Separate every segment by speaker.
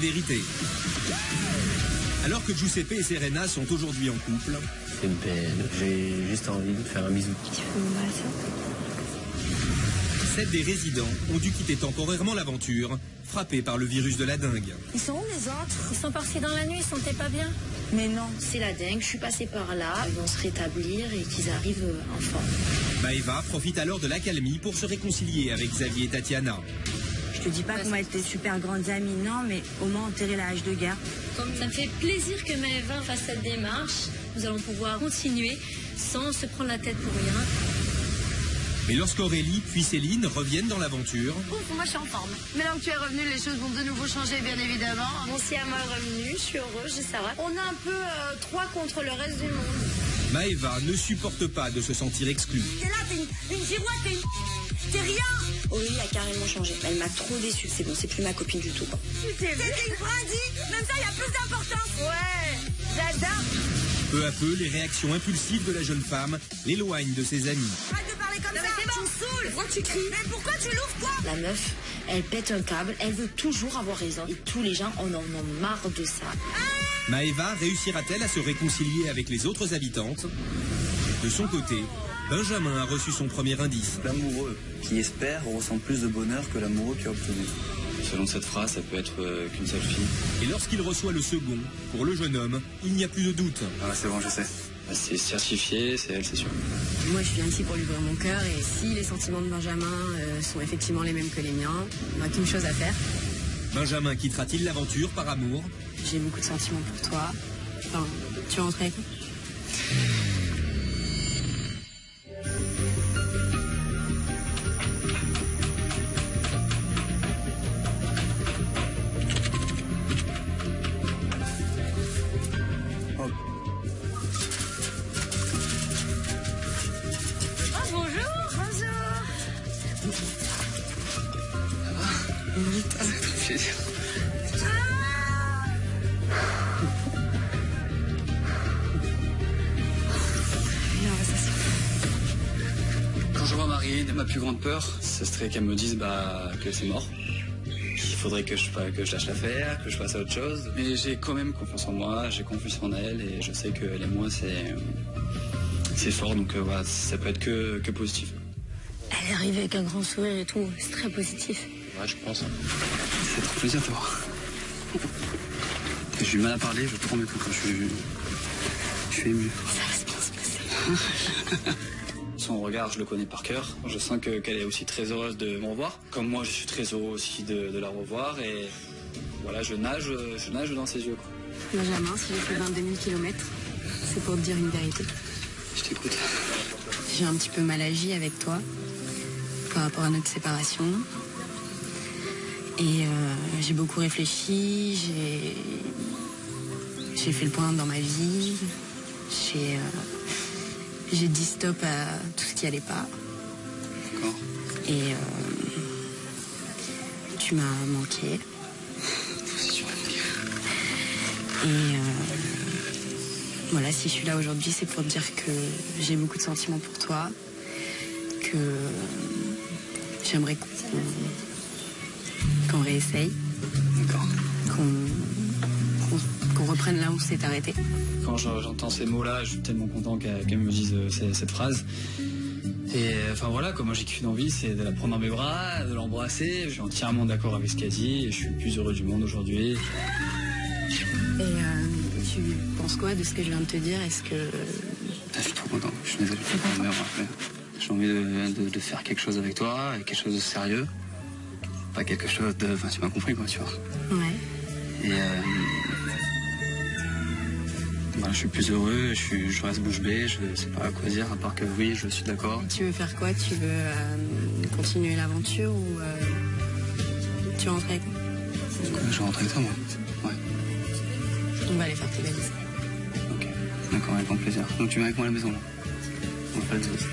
Speaker 1: Vérité. Alors que Giuseppe et Serena sont aujourd'hui en couple,
Speaker 2: c'est belle, j'ai juste envie de faire un bisou.
Speaker 3: Tu fais mal ça?
Speaker 1: 7 des résidents ont dû quitter temporairement l'aventure, frappés par le virus de la dengue.
Speaker 3: Ils sont où les autres?
Speaker 4: Ils sont partis dans la nuit, ils sentaient pas bien.
Speaker 3: Mais non.
Speaker 4: C'est la dengue, je suis passée par là, ils vont se rétablir et qu'ils arrivent en forme.
Speaker 1: Maëva profite alors de l'accalmie pour se réconcilier avec Xavier et Tatiana.
Speaker 3: Je te dis pas qu'on va être des super grandes amies, non, mais au moins enterrer la hache de guerre.
Speaker 4: Ça me fait plaisir que Maëva fasse cette démarche. Nous allons pouvoir continuer sans se prendre la tête pour rien.
Speaker 1: Mais lorsqu'Aurélie puis Céline reviennent dans l'aventure,
Speaker 5: Moi je suis en forme. Maintenant que tu es revenu, les choses vont de nouveau changer, bien évidemment.
Speaker 4: Mon Siama est revenu, je suis heureuse, je sais ça.
Speaker 5: On a un peu 3 contre le reste du monde.
Speaker 1: Maëva ne supporte pas de se sentir exclue.
Speaker 3: T'es là, t'es une girouette, t'es rien.
Speaker 4: Aurélie a carrément changé. Elle m'a trop déçue. C'est bon, c'est plus ma copine du tout.
Speaker 3: T'es une brindille. Même ça, il y a plus d'importance.
Speaker 5: Ouais, j'adore.
Speaker 1: Peu à peu, les réactions impulsives de la jeune femme l'éloignent de ses amis.
Speaker 3: Arrête de parler comme ça.
Speaker 5: mais c'est
Speaker 3: Tu me saoules. Pourquoi tu cries? Mais pourquoi tu l'ouvres, quoi?
Speaker 4: La meuf, elle pète un câble, elle veut toujours avoir raison. Et tous les gens en ont marre de ça.
Speaker 1: Maëva réussira-t-elle à se réconcilier avec les autres habitantes? De son côté, Benjamin a reçu son premier indice.
Speaker 6: L'amoureux qui espère ressent plus de bonheur que l'amoureux qui a obtenu.
Speaker 7: Selon cette phrase, ça peut être qu'une seule fille.
Speaker 1: Et lorsqu'il reçoit le second, pour le jeune homme, il n'y a plus de doute.
Speaker 6: Ah c'est bon, je sais.
Speaker 7: C'est certifié, c'est elle, c'est sûr.
Speaker 8: Moi, je viens ici pour lui ouvrir mon cœur et si les sentiments de Benjamin sont effectivement les mêmes que les miens, on n'a qu'une chose à faire.
Speaker 1: Benjamin quittera-t-il l'aventure par amour?
Speaker 8: J'ai beaucoup de sentiments pour toi. Enfin, tu veux rentrer avec moi?
Speaker 7: Quand je vois Marie, ma plus grande peur, ce serait qu'elle me dise que c'est mort. Il faudrait que je lâche l'affaire, que je passe à autre chose. Mais j'ai quand même confiance en moi, j'ai confiance en elle et je sais qu'elle et moi, c'est fort. Donc voilà, ça peut être que positif.
Speaker 4: Elle est arrivée avec un grand sourire et tout, c'est très positif.
Speaker 7: Ouais, je pense. C'est trop plaisir de te voir. J'ai eu mal à parler, je te promets que je suis ému.
Speaker 4: Ça va se bien se passer.
Speaker 7: Son regard, je le connais par cœur. Je sens qu'elle est aussi très heureuse de me revoir. Comme moi, je suis très heureux aussi de la revoir. Et voilà, je nage dans ses yeux. Quoi.
Speaker 8: Benjamin, si j'ai fait 22 000 km, c'est pour te dire une vérité.
Speaker 7: Je t'écoute.
Speaker 8: J'ai un petit peu mal agi avec toi par rapport à notre séparation. Et j'ai beaucoup réfléchi, j'ai fait le point dans ma vie, j'ai dit stop à tout ce qui allait pas.
Speaker 7: D'accord.
Speaker 8: Et tu m'as manqué.
Speaker 7: Si tu vas me dire.
Speaker 8: Et voilà, si je suis là aujourd'hui, c'est pour te dire que j'ai beaucoup de sentiments pour toi, que j'aimerais qu'on réessaye.
Speaker 7: D'accord.
Speaker 8: Qu'on reprenne là où c'est arrêté.
Speaker 7: Quand j'entends ces mots-là, je suis tellement content qu'elle me dise cette phrase. Et enfin voilà, moi j'ai qu'une envie, c'est de la prendre dans mes bras, de l'embrasser. Je suis entièrement d'accord avec ce qu'elle dit et je suis le plus heureux du monde aujourd'hui.
Speaker 8: Et tu penses quoi de ce que je viens de te dire? Est-ce que...
Speaker 7: Je suis trop content, je suis désolé. J'ai envie de faire quelque chose avec toi, quelque chose de sérieux. Pas quelque chose de... Enfin, tu m'as compris, quoi, tu vois.
Speaker 8: Ouais.
Speaker 7: Et voilà, je suis plus heureux, je reste bouche bée, je sais pas quoi dire, à part que oui, je suis d'accord.
Speaker 8: Tu veux faire quoi? Tu veux continuer l'aventure ou tu rentres avec moi?
Speaker 7: Je rentre avec toi, moi. Ouais.
Speaker 8: On va aller faire tes valises.
Speaker 7: Ok, d'accord, avec grand plaisir. Donc tu viens avec moi à la maison, là? On va faire les autres.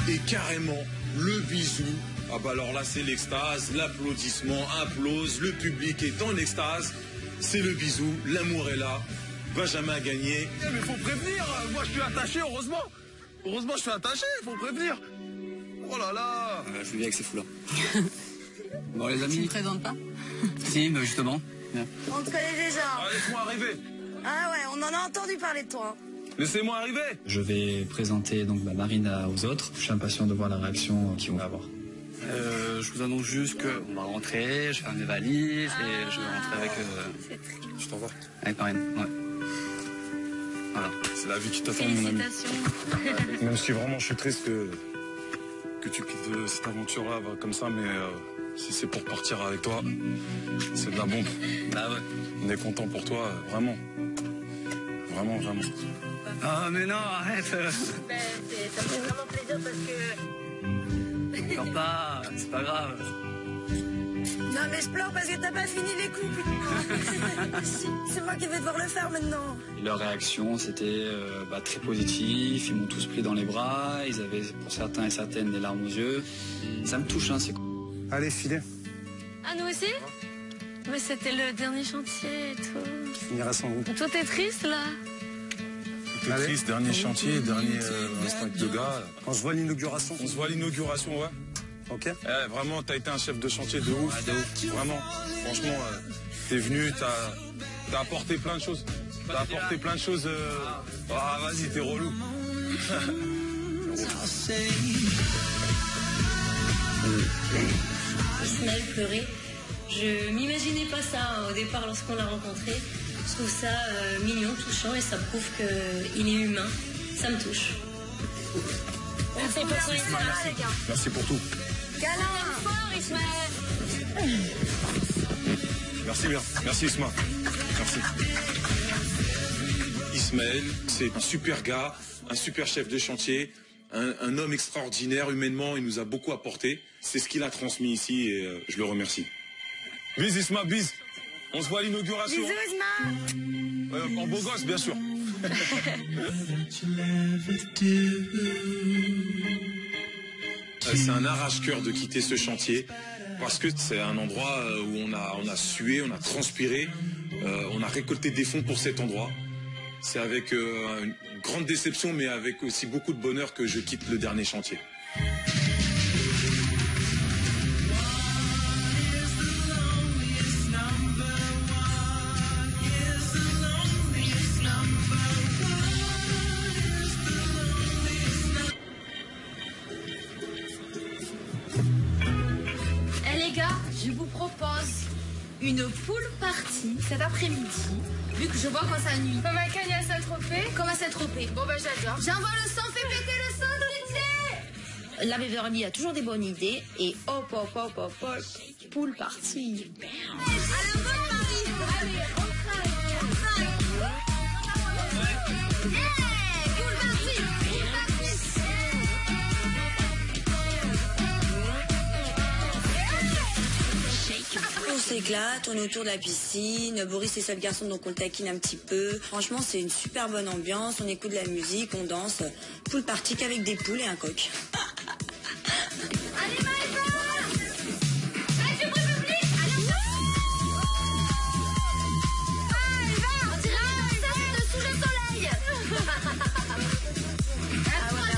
Speaker 9: Et carrément, le bisou. Ah bah alors là, c'est l'extase, l'applaudissement implose, le public est en extase. C'est le bisou, l'amour est là. Benjamin a gagné.
Speaker 10: Mais faut prévenir, moi je suis attaché, heureusement.
Speaker 9: Heureusement, je suis attaché, faut me prévenir. Oh là là.
Speaker 7: Je vis avec ces fous-là. Bon, les
Speaker 8: Tu
Speaker 7: amis.
Speaker 8: me présentes pas?
Speaker 7: Si, mais justement. Bien.
Speaker 5: On te connaît déjà.
Speaker 9: Laisse-moi arriver.
Speaker 5: Ah ouais, on en a entendu parler de toi.
Speaker 9: Laissez-moi arriver.
Speaker 7: Je vais présenter donc ma Marine aux autres. Je suis impatient de voir la réaction qu'ils vont avoir. Je vous annonce juste qu'on va rentrer, je vais faire mes valises et je vais rentrer avec.
Speaker 9: Je t'envoie.
Speaker 7: Avec Marine, ouais. Voilà.
Speaker 9: C'est la vie qui t'attend, mon ami.
Speaker 4: Félicitations.
Speaker 9: Même si vraiment je suis triste que tu quittes cette aventure-là comme ça, mais si c'est pour partir avec toi, c'est de la bombe.
Speaker 7: Bah ouais.
Speaker 9: On est content pour toi, vraiment. Vraiment, vraiment.
Speaker 7: Ah mais non, arrête.
Speaker 5: Ça me fait vraiment plaisir parce que...
Speaker 7: Pleure pas, c'est pas grave.
Speaker 5: Non mais je pleure parce que t'as pas fini les coups. C'est moi qui vais devoir le faire maintenant.
Speaker 7: Leur réaction, c'était très positif. Ils m'ont tous pris dans les bras. Ils avaient, pour certains et certaines, des larmes aux yeux. Ça me touche, hein, c'est cool.
Speaker 9: Allez, filez.
Speaker 4: Ah, nous aussi? Mais c'était le dernier chantier et tout.
Speaker 9: Finira sans vous.
Speaker 4: Toi, t'es triste, là?
Speaker 9: T'es triste, dernier chantier, dernier instinct de gars.
Speaker 10: On se voit à l'inauguration.
Speaker 9: On se voit à l'inauguration, ouais.
Speaker 10: Ok.
Speaker 9: Vraiment, t'as été un chef de chantier de ouf.
Speaker 7: Ouais, de ouf.
Speaker 9: Vraiment. Franchement, t'es venu, t'as apporté plein de choses. T'as apporté plein de choses. Ah, vas-y, t'es relou.
Speaker 4: Ismaël pleurait. Je m'imaginais pas ça au départ lorsqu'on l'a rencontré. Je trouve ça mignon, touchant et ça prouve qu'il est humain. Ça me touche. Merci pour ton Ismaël.
Speaker 9: Merci pour tout.
Speaker 5: Câlin fort, Ismaël.
Speaker 9: Merci bien. Merci Isma. Merci. Ismaël, c'est un super gars, un super chef de chantier, un homme extraordinaire humainement. Il nous a beaucoup apporté. C'est ce qu'il a transmis ici et je le remercie. Bise Isma, bise. On se voit à l'inauguration.
Speaker 5: Bisous, Isma.
Speaker 9: En beau gosse, bien sûr. C'est un arrache-cœur de quitter ce chantier parce que c'est un endroit où on a sué, on a transpiré, on a récolté des fonds pour cet endroit. C'est avec une grande déception mais avec aussi beaucoup de bonheur que je quitte le dernier chantier.
Speaker 5: Je vous propose une pool party cet après-midi, vu que je vois qu'on s'ennuie.
Speaker 11: Comme un cagne à Saint-Tropez.
Speaker 5: Comme à Saint-Tropez.
Speaker 11: Bon bah j'adore.
Speaker 5: J'envoie le son, fais péter le son, Titi.
Speaker 3: La Beverly a toujours des bonnes idées et hop, hop, hop, hop, hop, pool party. On s'éclate, on est autour de la piscine. Boris est seul garçon donc on le taquine un petit peu. Franchement c'est une super bonne ambiance, on écoute de la musique, on danse. Pool party qu'avec des poules et un coq.
Speaker 5: Allez Maëva, allez du bruit public. Allez on dirait un insecte sous le soleil. Ah ouais,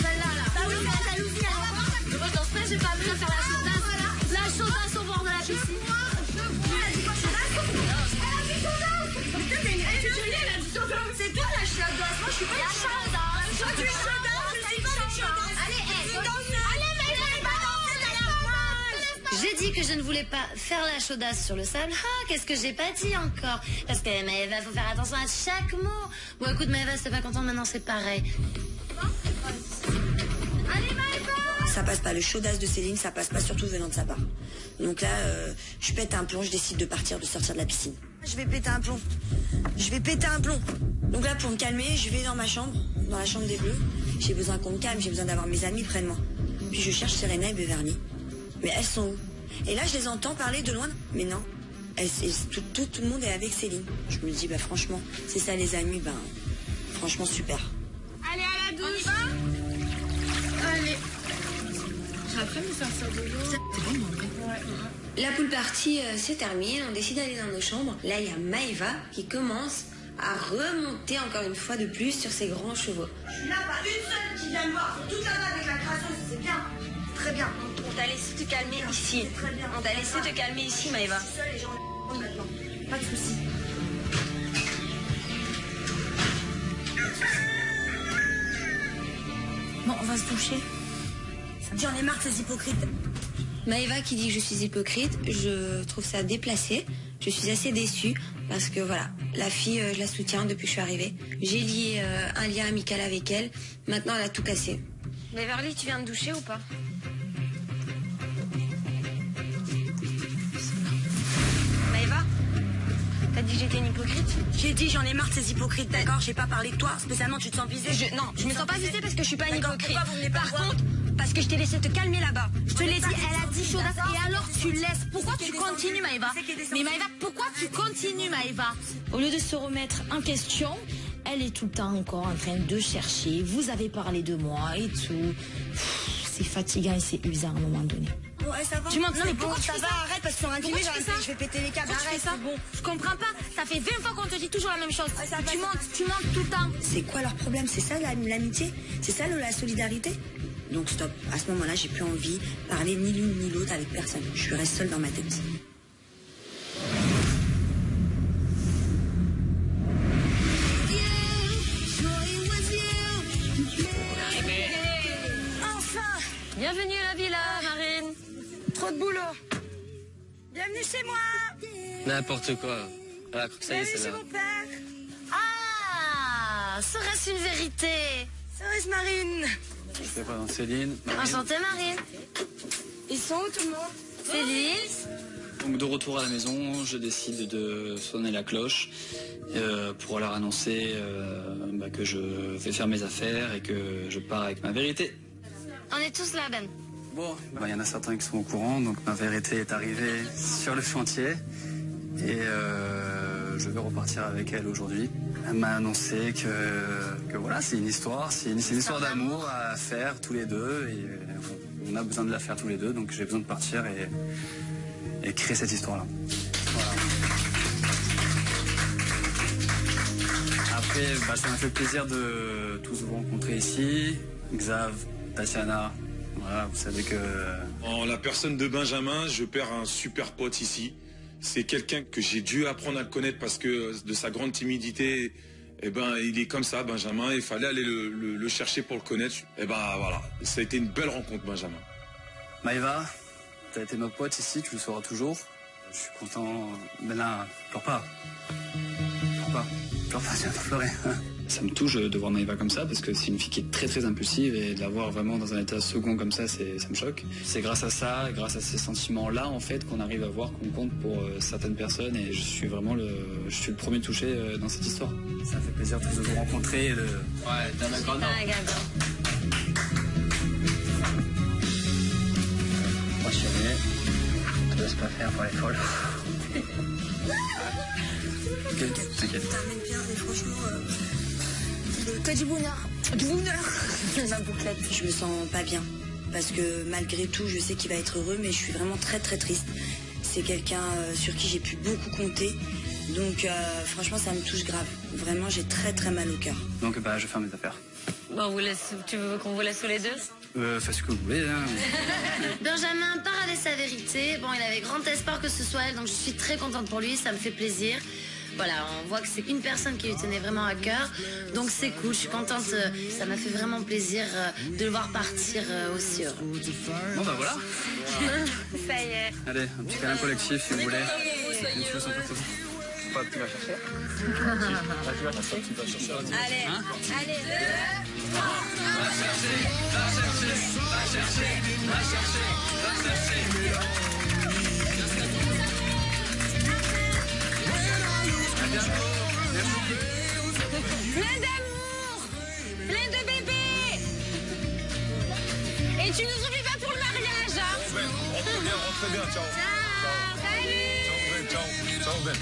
Speaker 5: celle-là là. Bah oui mais la jalousie alors. Moi dans ce cas j'ai pas besoin de faire la chaudasse. La chaudasse au bord de la piscine. C'est toi la chaudasse, moi je suis pas la chaudasse. Toi tu es chaudasse, je suis pas la chaudasse. Allez,
Speaker 4: J'ai dit que je ne voulais pas faire la chaudasse sur le sable. Ah, qu'est-ce que j'ai pas dit encore? Parce que Maëva, faut faire attention à chaque mot. Bon, écoute, Maëva, si t'es pas contente, maintenant c'est pareil.
Speaker 5: allez Maëva.
Speaker 3: Ça passe pas, le chaudasse de Céline, ça passe pas, surtout venant de sa part. Donc là, je pète un plomb, je décide de partir, de sortir de la piscine. Je vais péter un plomb. Je vais péter un plomb. Donc là, pour me calmer, je vais dans ma chambre, dans la chambre des Bleus. J'ai besoin qu'on me calme, j'ai besoin d'avoir mes amis près de moi. Puis je cherche Serena et Beverly. Mais elles sont où? Et là, je les entends parler de loin. Mais non, tout le monde est avec Céline. Je me dis, bah franchement, c'est ça les amis, ben franchement super.
Speaker 11: Allez à la douche. On y va. Allez. Après me faire ça de l'eau.
Speaker 3: C'est bon, La pool party se termine, on décide d'aller dans nos chambres. Là, il y a Maëva qui commence à remonter encore une fois de plus sur ses grands chevaux.
Speaker 5: Il n'y en a pas une seule qui vient
Speaker 4: laisser te calmer ici. On t'a laissé te calmer ici, Maëva.
Speaker 3: Pas de soucis. Bon, on va se toucher. J'en ai marre de ces hypocrites.
Speaker 4: Maëva qui dit que je suis hypocrite, je trouve ça déplacé. Je suis assez déçue parce que voilà, la fille, je la soutiens depuis que je suis arrivée. J'ai lié un lien amical avec elle. Maintenant, elle a tout cassé. Beverly, tu viens de doucher ou pas? Maëva, t'as dit que j'étais une hypocrite?
Speaker 3: J'ai dit j'en ai marre de ces hypocrites, d'accord? J'ai pas parlé de toi, spécialement tu te sens visée.
Speaker 4: Non, je me sens pas visée parce que je suis pas une hypocrite.
Speaker 3: Pourquoi vous venez pas
Speaker 4: Par
Speaker 3: voir
Speaker 4: contre, parce que je t'ai laissé te calmer là-bas.
Speaker 5: Je te l'ai dit, elle a dit chaudasse. Et alors tu laisses. Pourquoi tu continues, Maëva? Mais Maëva, pourquoi tu continues, Maëva?
Speaker 10: Au lieu de se remettre en question, elle est tout le temps encore en train de chercher. Vous avez parlé de moi et tout. C'est fatigant et c'est usant à un moment donné.
Speaker 3: Ouais, ça va.
Speaker 5: Tu m'entends? Non, mais pourquoi tu
Speaker 3: ça
Speaker 5: fais
Speaker 3: va,
Speaker 5: ça?
Speaker 3: arrête, parce que sur un
Speaker 5: Pourquoi
Speaker 3: dîner,
Speaker 5: tu fais ça?
Speaker 3: je vais péter les câbles.
Speaker 5: Pourquoi tu
Speaker 3: Arrête,
Speaker 5: fais ça?
Speaker 3: c'est bon.
Speaker 5: Je comprends pas. Ça fait 20 fois qu'on te dit toujours la même chose. Tu montes tout le temps.
Speaker 3: C'est quoi leur problème? C'est ça l'amitié? C'est ça la solidarité? Donc stop. À ce moment-là, j'ai plus envie de parler ni l'une ni l'autre avec personne. Je reste seule dans ma tête.
Speaker 4: Enfin! Bienvenue à la villa, Marine.
Speaker 3: Trop de boulot. Bienvenue chez moi.
Speaker 2: N'importe quoi. Voilà, ça y est,
Speaker 3: Bienvenue
Speaker 2: c'est
Speaker 3: chez
Speaker 2: là.
Speaker 3: mon père.
Speaker 4: Ah! Serait-ce une vérité?
Speaker 3: Serait-ce Marine?
Speaker 7: Je me présente Céline.
Speaker 4: Enchantée, Marine.
Speaker 3: Ils sont où tout le monde?
Speaker 4: Céline?
Speaker 7: Donc de retour à la maison, je décide de sonner la cloche pour leur annoncer que je vais faire mes affaires et que je pars avec ma vérité.
Speaker 4: On est tous là, Ben.
Speaker 7: Bon, il y en a certains qui sont au courant, donc ma vérité est arrivée sur le chantier et je vais repartir avec elle aujourd'hui. Elle m'a annoncé que voilà, c'est une histoire, c'est une histoire d'amour à faire tous les deux et on a besoin de la faire tous les deux, donc j'ai besoin de partir et créer cette histoire-là. Voilà. Après, ça m'a fait plaisir de tous vous rencontrer ici. Xav, Tatiana, voilà, vous savez que...
Speaker 9: En la personne de Benjamin, je perds un super pote ici. C'est quelqu'un que j'ai dû apprendre à le connaître parce que de sa grande timidité, il est comme ça, Benjamin. Il fallait aller le chercher pour le connaître. Voilà, ça a été une belle rencontre, Benjamin.
Speaker 7: Maëva, tu as été notre pote ici, tu le sauras toujours. Je suis content. Mais là, pleure pas. Pleure pas, tu vas pas pleurer. Ça me touche de voir Maëva comme ça parce que c'est une fille qui est très très impulsive et de la voir vraiment dans un état second comme ça, ça me choque. C'est grâce à ça, grâce à ces sentiments-là en fait qu'on arrive à voir qu'on compte pour certaines personnes et je suis le premier touché dans cette histoire. Ça fait plaisir de vous rencontrer. Ouais, t'as un grand nom.
Speaker 2: Moi, chérie, tu te laisses pas faire pour les folles.
Speaker 7: Ok, t'inquiète.
Speaker 3: T'amènes bien, mais franchement...
Speaker 5: Que du bonheur. Du bonheur.
Speaker 3: Ma bouclette. Je me sens pas bien. Parce que malgré tout, je sais qu'il va être heureux, mais je suis vraiment très très triste. C'est quelqu'un sur qui j'ai pu beaucoup compter. Donc franchement, ça me touche grave. Vraiment, j'ai très très mal au cœur.
Speaker 7: Donc je vais faire mes affaires.
Speaker 4: Bon, tu veux qu'on vous laisse tous les deux?
Speaker 7: Faites ce que vous voulez. Hein.
Speaker 5: Benjamin part avec sa vérité. Bon, il avait grand espoir que ce soit elle, donc je suis très contente pour lui, ça me fait plaisir. Voilà, on voit que c'est une personne qui lui tenait vraiment à cœur, donc c'est cool, je suis contente, ça m'a fait vraiment plaisir de le voir partir aussi heureux.
Speaker 7: Bon bah voilà.
Speaker 4: Ça y est.
Speaker 7: Allez, un petit câlin collectif si vous voulez. Une chose un peu tout. Tu vas chercher. Tu vas chercher.
Speaker 4: Allez,
Speaker 7: hein?
Speaker 4: allez,
Speaker 5: Plein d'amour, plein de bébés. Et tu nous oublies pas pour le mariage, hein?
Speaker 9: Rentrez bien, ciao.
Speaker 5: Salut.
Speaker 9: Ciao, Ben.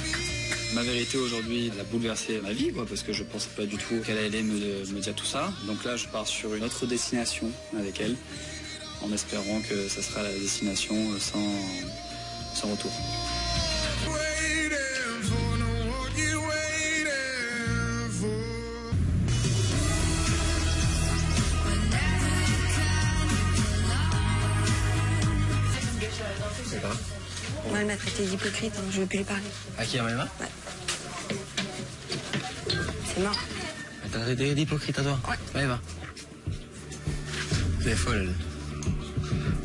Speaker 7: Ma vérité aujourd'hui a bouleversé ma vie, parce que je pensais pas du tout qu'elle allait me dire tout ça. Donc là, je pars sur une autre destination avec elle, en espérant que ça sera la destination sans retour.
Speaker 3: Moi, elle m'a traité d'hypocrite, hein. Je veux plus lui parler.
Speaker 2: À qui, à Maëva?
Speaker 3: Ouais. C'est mort.
Speaker 2: Elle t'a traité d'hypocrite à toi?
Speaker 3: Ouais.
Speaker 2: Maëva. Elle est folle, elle.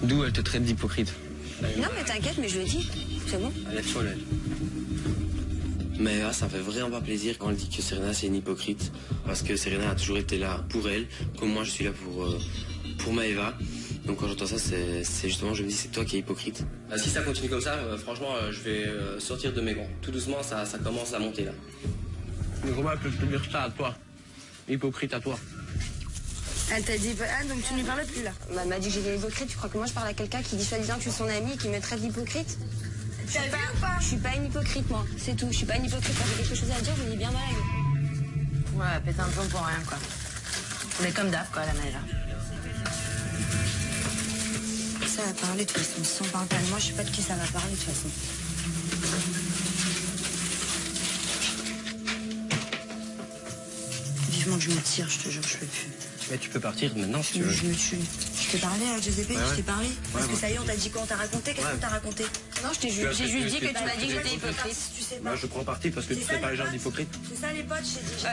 Speaker 2: D'où elle te traite d'hypocrite?
Speaker 3: Non, mais t'inquiète, mais je le dis. C'est bon.
Speaker 2: Elle est folle, elle. Maëva, ça me fait vraiment pas plaisir quand elle dit que Serena c'est une hypocrite. Parce que Serena a toujours été là pour elle, comme moi je suis là pour Maëva. Donc quand j'entends ça, c'est justement, je me dis, c'est toi qui es hypocrite. Si ça continue comme ça, franchement, je vais sortir de mes gonds. Tout doucement, ça commence à monter là. Mais comment je peux dire ça à toi? Hypocrite à toi.
Speaker 3: Elle t'a dit... Ah, donc tu ne lui parles plus, là? Bah, elle m'a dit que j'étais hypocrite. Tu crois que moi, je parle à quelqu'un qui dit soi-disant que je suis son amie et qui me traite d'hypocrite? Je suis pas une hypocrite, moi. C'est tout. Je suis pas une hypocrite. Quand j'ai quelque chose à dire, je le dis bien dans la gueule.
Speaker 8: Ouais, pète un plomb pour rien, quoi. Mais comme d'hab, quoi, la Maëva.
Speaker 3: Ça va parler, de toute façon. Si on parle pas de moi, je sais pas de qui ça va parler, de toute façon. Vivement que je me tire, je te jure, je peux plus.
Speaker 2: Mais tu peux partir maintenant si tu veux.
Speaker 3: Je me tue. Je t'ai parlé, Giuseppe, je t'ai parlé. Parce que ça y est, on t'a dit quoi? On t'a raconté? Qu'est-ce qu'on t'a raconté?
Speaker 8: Non, j'ai juste dit que tu m'as dit que j'étais hypocrite.
Speaker 3: Tu sais pas.
Speaker 2: Moi, je prends parti parce que tu sais pas les gens d'hypocrite.
Speaker 3: C'est ça les potes, je t'ai dit.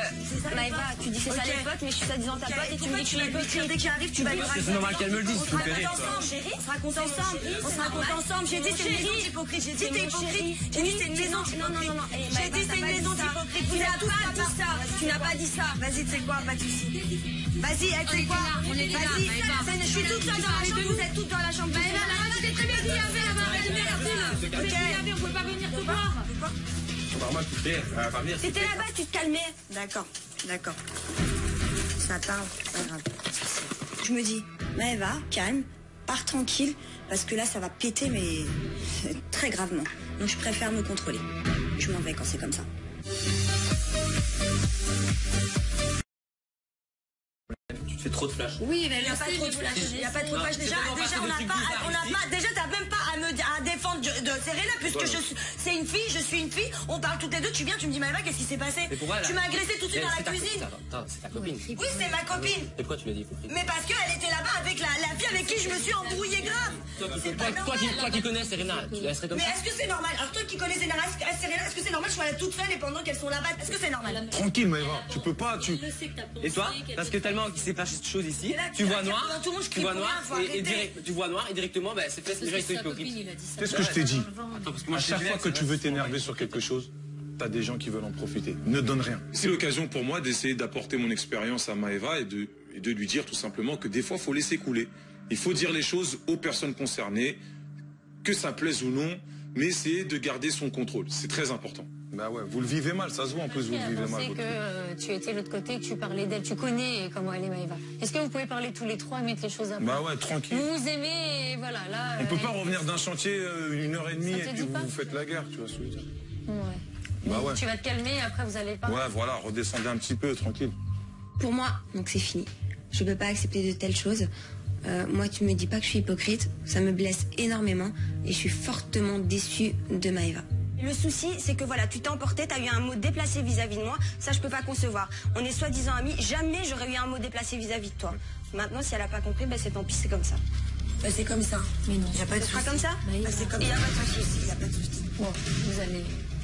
Speaker 8: Maëva, tu dis c'est ça les potes, mais je suis soi-disant ta pote et tu me dis que je suis hypocrite.
Speaker 3: Dès qu'il arrive, tu vas lui raconter.
Speaker 2: C'est normal qu'elle me le dise, tu me fais rire.
Speaker 3: On se raconte ensemble. On se raconte ensemble. J'ai dit c'est une maison d'hypocrite. J'ai dit t'es hypocrite. J'ai dit c'est une maison d'hypocrite.
Speaker 8: Non.
Speaker 3: J'ai dit c'est une maison d'hypocrite. Tu n'as pas dit ça. Tu n'as pas dit ça. Vas-y, tu sais quoi, pas de soucis. Vas-y, tu sais quoi? Vas-y, je suis toute seule dans la chambre. Vous êtes toutes dans la chambre.
Speaker 11: Tu t'es très bien dit, il y avait on pouvait pas venir te voir.
Speaker 2: Normal, tu fais, elle va pas venir.
Speaker 3: T'étais là-bas, tu te calmais. D'accord. Ça parle, c'est pas grave. Je me dis, Maëva, calme, pars tranquille, parce que là, ça va péter, mais très gravement. Donc je préfère me contrôler. Je m'en vais quand c'est comme ça.
Speaker 2: Tu te fais trop de flash.
Speaker 3: Oui, mais il n'y a pas trop de flash. Il n'y a pas trop de flash. Déjà, on n'a pas. Déjà, t'as même pas à défendre de Serena, puisque c'est une fille, je suis une fille. On parle toutes les deux. Tu viens, tu me dis, Maëva, qu'est-ce qui s'est passé? Tu m'as agressé tout de suite dans la cuisine.
Speaker 2: Attends, c'est ta copine.
Speaker 3: Oui, c'est ma copine.
Speaker 2: Et pourquoi tu l'as dit hypocrite?
Speaker 3: Mais parce qu'elle était là-bas avec la fille avec qui je me suis embrouillée grave.
Speaker 2: Toi qui connais Serena, tu laisserais comme ça?
Speaker 3: Mais est-ce que c'est normal? Alors toi qui connais Serena, est-ce que c'est normal que je sois là toute seule et pendant qu'elles sont là-bas? Est-ce que c'est normal?
Speaker 9: Tranquille, Maëva. Tu peux pas,
Speaker 2: Et toi? Parce que tellement qu'il s'est passé cette chose ici, tu vois noir, tu vois noir et directement, bah, c'est fait, les gens ils sont hypocrites.
Speaker 9: Qu'est-ce que je t'ai dit? À chaque fois que tu veux t'énerver sur quelque chose, t'as des gens qui veulent en profiter. Ne donne rien. C'est l'occasion pour moi d'essayer d'apporter mon expérience à Maëva et de lui dire tout simplement que des fois, il faut laisser couler. Il faut dire les choses aux personnes concernées, que ça plaise ou non, mais essayer de garder son contrôle. C'est très important. Bah ouais, vous le vivez mal, ça se voit en plus, vous le vivez mal.
Speaker 12: Je sais que tu étais de l'autre côté, que tu parlais d'elle, tu connais comment elle est Maëva. Est-ce que vous pouvez parler tous les trois et mettre les choses à plat?
Speaker 9: Bah ouais, tranquille.
Speaker 12: Vous vous aimez et voilà, là...
Speaker 9: On peut pas revenir d'un chantier 1h30 et puis vous faites la guerre, tu vois ce que je veux dire.
Speaker 12: Ouais.
Speaker 9: Bah ouais.
Speaker 12: Tu vas te calmer, après vous allez pas...
Speaker 9: Ouais, voilà, redescendez un petit peu, tranquille.
Speaker 3: Pour moi, donc c'est fini. Je peux pas accepter de telles choses. Moi, tu me dis pas que je suis hypocrite, ça me blesse énormément et je suis fortement déçue de Maëva. Le souci, c'est que voilà, tu t'es emporté, t'as eu un mot déplacé vis-à-vis de moi, ça je peux pas concevoir. On est soi-disant amis, jamais j'aurais eu un mot déplacé vis-à-vis de toi. Maintenant, si elle a pas compris, ben c'est tant pis, c'est comme ça. Ben c'est comme ça.
Speaker 12: Mais non.
Speaker 3: Y a pas de souci. Comme ça?
Speaker 12: Ben,
Speaker 3: c'est comme ça. Y a pas de souci. Y a pas de souci.
Speaker 12: Bon,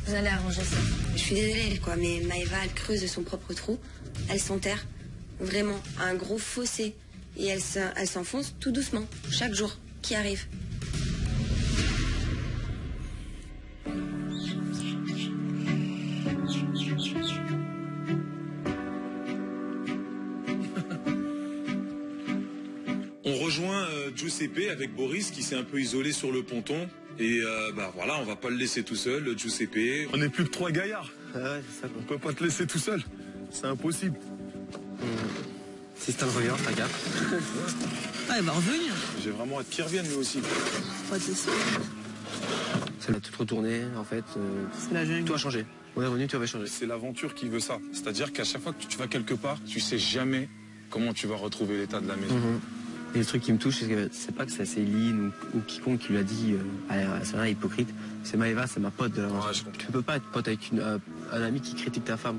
Speaker 12: vous allez arranger ça.
Speaker 3: Je suis désolée, quoi, mais Maëva, elle creuse de son propre trou, elle s'enterre vraiment un gros fossé et elle s'enfonce tout doucement, chaque jour qui arrive.
Speaker 9: On rejoint Giuseppe avec Boris qui s'est un peu isolé sur le ponton. Et bah voilà, on va pas le laisser tout seul, Giuseppe. On n'est plus que 3 gaillards.
Speaker 2: Ah ouais, c'est ça quoi.
Speaker 9: On peut pas te laisser tout seul. C'est impossible.
Speaker 2: Si c'est un revient, t'as gaffe.
Speaker 13: Ah, elle va revenir.
Speaker 9: J'ai vraiment hâte qu'il revienne lui aussi.
Speaker 13: Pas de soucis.
Speaker 2: Ça va tout retourner, en fait.
Speaker 13: C'est la jungle.
Speaker 2: Tout a changé. On est revenu, tu avais changé.
Speaker 9: C'est l'aventure qui veut ça. C'est-à-dire qu'à chaque fois que tu vas quelque part, tu sais jamais comment tu vas retrouver l'état de la maison.
Speaker 2: Et le truc qui me touche, c'est pas que c'est Céline ou quiconque qui lui a dit c'est rien hypocrite. C'est Maëva, c'est ma pote de l'aventure.
Speaker 9: Ouais,
Speaker 2: tu peux pas être pote avec un ami qui critique ta femme.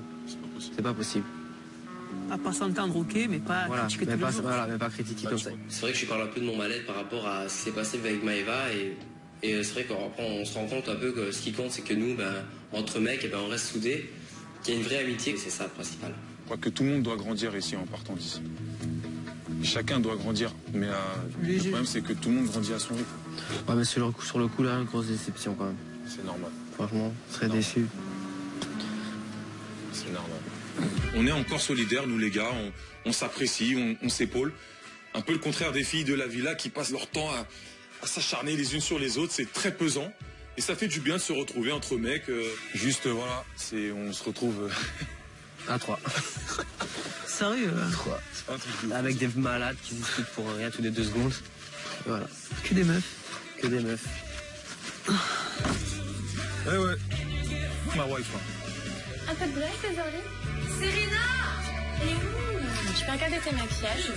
Speaker 2: C'est pas possible.
Speaker 13: À pas s'entendre, ok, mais pas critiquer tous les jours.
Speaker 2: Voilà, mais pas critiquer comme ça. C'est vrai que je parle un peu de mon mal-être par rapport à ce qui s'est passé avec Maëva et Et c'est vrai qu'après on se rend compte un peu que ce qui compte, c'est que nous, entre mecs, on reste soudés, qu'il y a une vraie amitié, et c'est ça le principal.
Speaker 9: Je crois que tout le monde doit grandir ici en partant d'ici. Chacun doit grandir, mais le problème c'est que tout le monde grandit à son rythme.
Speaker 2: Ouais, mais sur le coup là, une grosse déception quand même.
Speaker 9: C'est normal.
Speaker 2: Franchement, très déçu.
Speaker 9: C'est normal. On est encore solidaires, nous les gars, on s'apprécie, on s'épaule. Un peu le contraire des filles de la villa qui passent leur temps à s'acharner les unes sur les autres, c'est très pesant. Et ça fait du bien de se retrouver entre mecs. Juste, voilà, on se retrouve...
Speaker 2: À 3.
Speaker 13: Sérieux
Speaker 2: 3. Avec des malades qui discutent pour rien tous les 2 secondes. Et voilà.
Speaker 13: Que des meufs.
Speaker 2: Que des meufs.
Speaker 9: Ouais. Ma wife.
Speaker 11: Un peu de blague, désolé. Serena! Elle est où? Je peux regarder tes maquillages.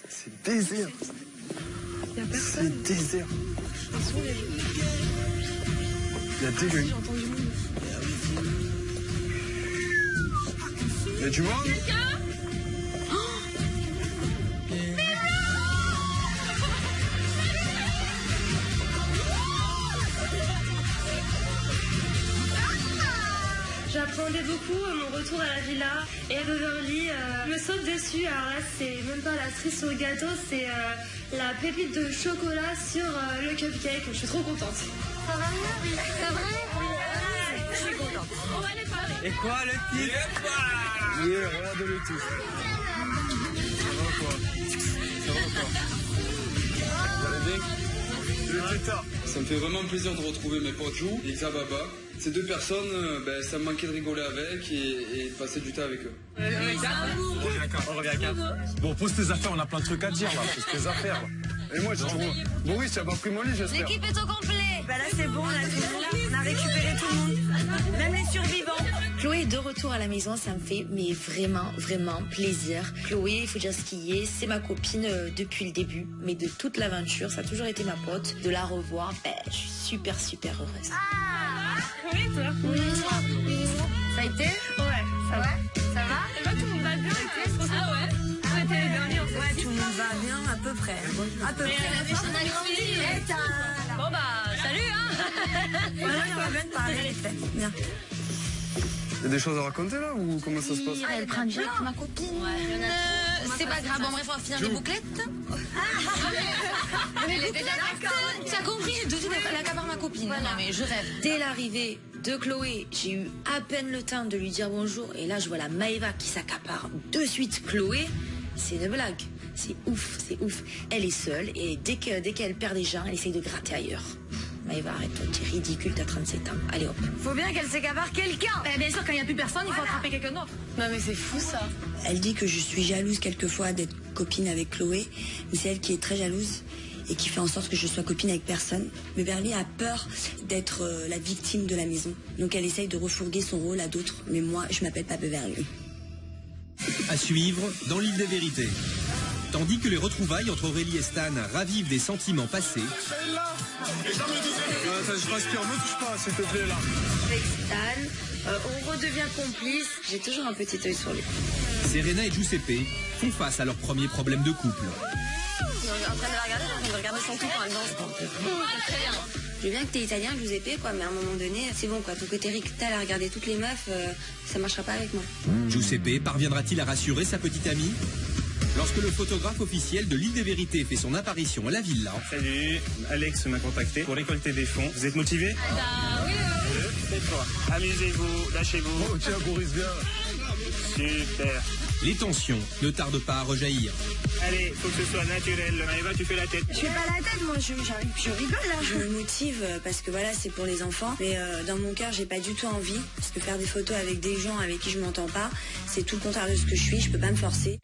Speaker 14: C'est désert.
Speaker 13: Y'a personne.
Speaker 14: C'est désert. Il y a des gens.
Speaker 13: J'ai entendu du monde.
Speaker 14: Il y a du monde.
Speaker 4: J'appréhendais beaucoup mon retour à la villa et à Beverly me saute dessus. Alors là, c'est même pas la cerise sur le gâteau, c'est la pépite de chocolat sur le cupcake. Je suis trop contente.
Speaker 11: Ça va mieux? C'est vrai? Oui. Je suis contente. On va aller parler.
Speaker 14: Et quoi, le type? Regarde-le tous. Ça va quoi? Vous allez bien?
Speaker 7: Ça me fait vraiment plaisir de retrouver mes potes Jou et Xababa. Ces 2 personnes, ça me manquait de rigoler avec et de passer du temps avec eux.
Speaker 9: On revient à 4. Bon, pose tes affaires, on a plein de trucs à dire là. Pose tes affaires.
Speaker 14: Et moi, je trouve... Boris, tu as pas pris mon lit, j'espère.
Speaker 3: L'équipe est au complet. Là, c'est bon, on a récupéré tout le monde. Même les survivants. Chloé est de retour à la maison, ça me fait vraiment plaisir. Chloé, il faut dire ce qui est, c'est ma copine depuis le début, mais de toute l'aventure, ça a toujours été ma pote. De la revoir, je suis super heureuse.
Speaker 11: Oui, toi?
Speaker 5: Ça a été?
Speaker 11: Ouais, ça va. Ça va? Et moi, tout le monde va bien. Ah ouais? On était les derniers, en fait.
Speaker 3: Ouais, tout le monde va bien, à peu près. À peu près.
Speaker 11: On a grandi.
Speaker 5: Bon salut
Speaker 3: Ouais, on va bien te parler. Bien.
Speaker 14: Il y a des choses à raconter là ou comment ça se passe?
Speaker 5: Elle prend direct ma copine. C'est pas grave, bon bref, on va finir les bouclettes. Elle est déjà d'accord. Tu as compris, de suite elle accapare ma copine. Non mais je rêve.
Speaker 3: Dès l'arrivée de Chloé, j'ai eu à peine le temps de lui dire bonjour. Et là, je vois la Maëva qui s'accapare de suite Chloé. C'est une blague. C'est ouf. Elle est seule et dès qu'elle perd des gens, elle essaye de gratter ailleurs. Maëva, arrête-toi, t'es ridicule, t'as 37 ans. Allez hop.
Speaker 5: Faut bien qu'elle s'accapare quelqu'un. Bien sûr, quand il n'y a plus personne, il faut attraper quelqu'un d'autre.
Speaker 11: Non mais c'est fou ça.
Speaker 3: Elle dit que je suis jalouse quelquefois d'être copine avec Chloé, mais c'est elle qui est très jalouse et qui fait en sorte que je sois copine avec personne. Beverly a peur d'être la victime de la maison, donc elle essaye de refourguer son rôle à d'autres, mais moi je m'appelle pas Beverly.
Speaker 1: À suivre dans l'île des vérités. Tandis que les retrouvailles entre Aurélie et Stan ravivent des sentiments passés.
Speaker 14: Je respire, me touche pas s'il te plaît là.
Speaker 3: Avec Stan, on redevient complice. J'ai toujours un petit œil sur lui.
Speaker 1: Serena et Giuseppe font face à leur premier problème de couple.
Speaker 3: Je suis en train de la regarder, j'ai envie de regarder son cul quand elle danse. Je veux bien que t'es italien, Giuseppe, quoi, mais à un moment donné, c'est bon, quoi. Ton côté rictal à regarder toutes les meufs, ça marchera pas avec moi.
Speaker 1: Giuseppe parviendra-t-il à rassurer sa petite amie? Lorsque le photographe officiel de l'île des vérités fait son apparition à la villa.
Speaker 15: Salut, Alex m'a contacté pour récolter des fonds. Vous êtes motivé?
Speaker 11: Oui.
Speaker 15: Amusez-vous, lâchez-vous.
Speaker 14: Oh tiens, Boris, viens.
Speaker 15: Super.
Speaker 1: Les tensions ne tardent pas à rejaillir.
Speaker 15: Allez, faut que ce soit naturel. Maëva, tu fais la tête.
Speaker 3: Je fais pas la tête, moi, je rigole là. Je me motive parce que voilà, c'est pour les enfants. Mais dans mon cœur, j'ai pas du tout envie. Parce que faire des photos avec des gens avec qui je m'entends pas, c'est tout le contraire de ce que je suis. Je peux pas me forcer.